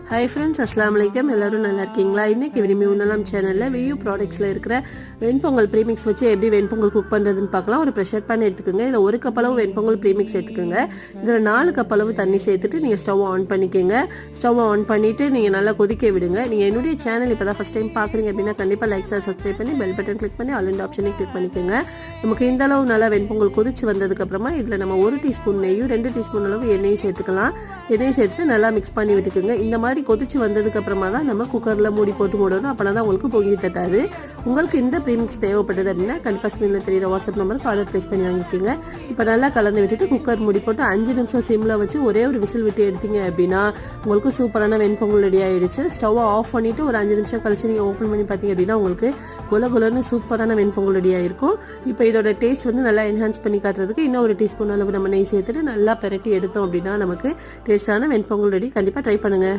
Hi friends, அஸ்லாம் வலைக்கம். எல்லாரும் நல்லா இருக்கீங்களா? இன்னைக்கு விரும்பி உண்ணலாம் சேனல்ல வியூ ப்ராடக்ட்ஸ்ல இருக்கிற வெண்பொங்கல் ப்ரீமிக்ஸ் வச்சு எப்படி வெண்பொங்கல் குக் பண்றதுன்னு பார்க்கலாம். ஒரு ப்ரெஷர் பேன் எடுத்துக்கோங்க. இதில் 1 கப் அளவு வெண்பொங்கல் ப்ரீமிக்ஸ் எடுத்துக்கோங்க. இதில் 4 கப் அளவு தண்ணி சேர்த்துட்டு நீங்கள் ஸ்டவ் ஆன் பண்ணிக்கோங்க. ஸ்டவ் ஆன் பண்ணிட்டு நீங்கள் நல்லா கொதிக்க விடுங்க. நீங்கள் என்னுடைய சேனல் இப்போ தான் ஃபர்ஸ்ட் டைம் பார்க்குறீங்க அப்படின்னா கண்டிப்பாக லைக் சப்ஸ்கிரைப் பண்ணி பெல் பட்டன் கிளிக் பண்ணி ஆல் ஆப்ஷனை கிளிக் பண்ணிக்கோங்க. நமக்கு இந்த அளவு நல்லா வெண்பொங்கல் கொதிச்சு வந்ததுக்கு அப்புறமா இதில் நம்ம 1 டீஸ்பூன் நெய்யும் 2 டீஸ்பூன் அளவு எண்ணெயும் சேர்த்துக்கலாம். எண்ணெய் சேர்த்து நல்லா மிக்ஸ் பண்ணி விட்டுக்குங்க. இந்த மாதிரி கொதிச்சு வந்ததுக்கு அப்புறமா தான் நம்ம குக்கர்ல மூடி போட்டு மூடணும். அப்பனா தான் உங்களுக்கு பொங்கி தட்டாது. உங்களுக்கு இந்த ப்ரீமிக்ஸ் தேவைப்பட்டது அப்படின்னா கண்டிப்பா ஸ்கிரீன்ல தெரியுற வாட்ஸ்அப் நம்பருக்கு ஆர்டர் பிளேஸ் பண்ணி வாங்கிக்கோங்க. இப்போ நல்லா கலந்து விட்டுட்டு குக்கர் மூடி போட்டு 5 நிமிஷம் சிம்ல வச்சு ஒரே ஒரு விசில் விட்டு எடுத்தீங்க அப்படின்னா உங்களுக்கு சூப்பரான வெண்பொங்கல் ரெடி ஆயிடுச்சு. ஸ்டவ் ஆஃப் பண்ணிட்டு ஒரு 5 நிமிஷம் கழிச்சு நீங்க ஓப்பன் பண்ணி பார்த்தீங்க அப்படின்னா உங்களுக்கு குலகுலன்னு சூப்பரான வெண்பொங்கல் ரெடி ஆயிருக்கும். இப்போ இதோட டேஸ்ட் வந்து நல்லா என்ஹான்ஸ் பண்ணி காட்டுறதுக்கு இன்னும் ஒரு டீஸ்பூன் அளவு நம்ம நெய் சேர்த்துட்டு நல்லா பெரட்டி எடுத்தோம் அப்படின்னா நமக்கு டேஸ்டான வெண்பொங்கல் ரெடி. கண்டிப்பா ட்ரை பண்ணுங்க.